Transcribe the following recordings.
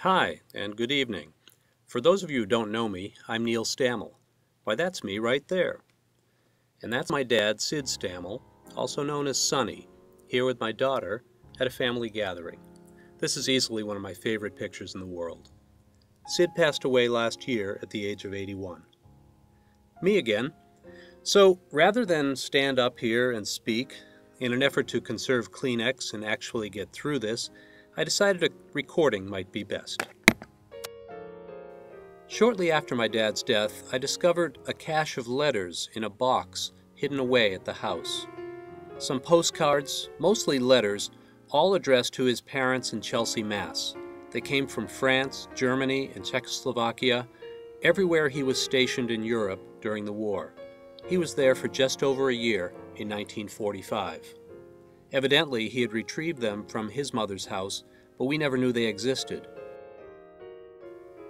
Hi, and good evening. For those of you who don't know me, I'm Neil Stamell. Why, that's me right there. And that's my dad, Sid Stamell, also known as Sonny, here with my daughter at a family gathering. This is easily one of my favorite pictures in the world. Sid passed away last year at the age of 81. Me again. So rather than stand up here and speak, in an effort to conserve Kleenex and actually get through this, I decided a recording might be best. Shortly after my dad's death, I discovered a cache of letters in a box hidden away at the house. Some postcards, mostly letters, all addressed to his parents in Chelsea, Mass. They came from France, Germany, and Czechoslovakia, everywhere he was stationed in Europe during the war. He was there for just over a year in 1945. Evidently, he had retrieved them from his mother's house, but we never knew they existed.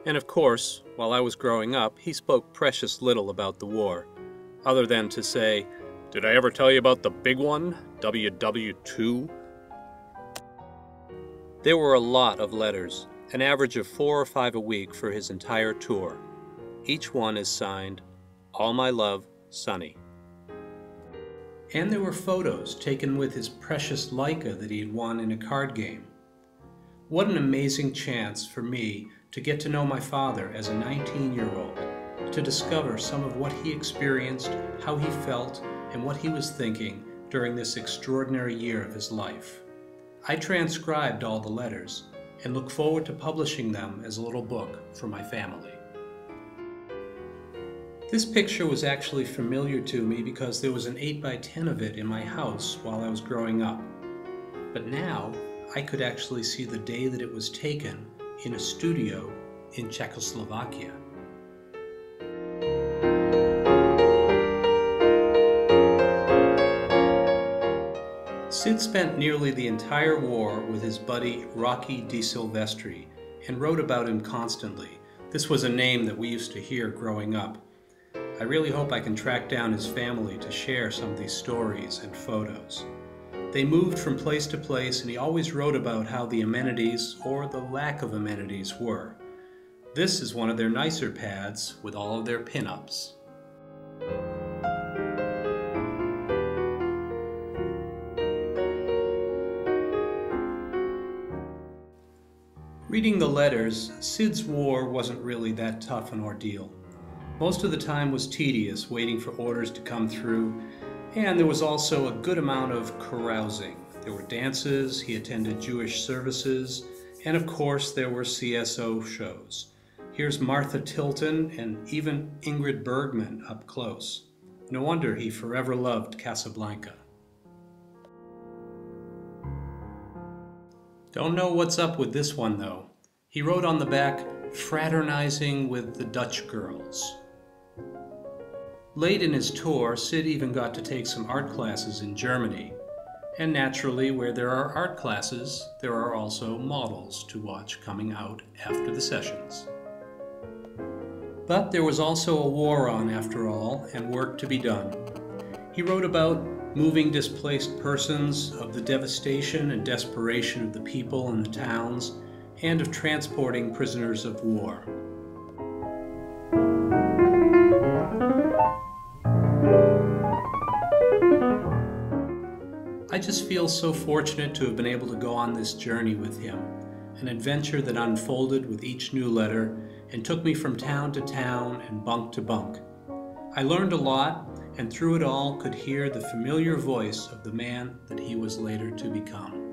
And of course, while I was growing up, he spoke precious little about the war, other than to say, "Did I ever tell you about the big one, WWII?" There were a lot of letters, an average of 4 or 5 a week for his entire tour. Each one is signed, "All my love, Sonny." And there were photos taken with his precious Leica that he had won in a card game. What an amazing chance for me to get to know my father as a 19-year-old, to discover some of what he experienced, how he felt, and what he was thinking during this extraordinary year of his life. I transcribed all the letters and look forward to publishing them as a little book for my family. This picture was actually familiar to me because there was an 8x10 of it in my house while I was growing up. But now I could actually see the day that it was taken in a studio in Czechoslovakia. Sid spent nearly the entire war with his buddy Rocky Di Silvestri and wrote about him constantly. This was a name that we used to hear growing up. I really hope I can track down his family to share some of these stories and photos. They moved from place to place, and he always wrote about how the amenities, or the lack of amenities, were. This is one of their nicer pads with all of their pin-ups. Reading the letters, Sid's war wasn't really that tough an ordeal. Most of the time was tedious, waiting for orders to come through, and there was also a good amount of carousing. There were dances, he attended Jewish services, and of course there were CSO shows. Here's Martha Tilton and even Ingrid Bergman up close. No wonder he forever loved Casablanca. Don't know what's up with this one though. He wrote on the back, "Fraternizing with the Dutch girls." Late in his tour, Sid even got to take some art classes in Germany. And naturally, where there are art classes, there are also models to watch coming out after the sessions. But there was also a war on after all, and work to be done. He wrote about moving displaced persons, of the devastation and desperation of the people and the towns, and of transporting prisoners of war. I just feel so fortunate to have been able to go on this journey with him, an adventure that unfolded with each new letter and took me from town to town and bunk to bunk. I learned a lot, and through it all could hear the familiar voice of the man that he was later to become.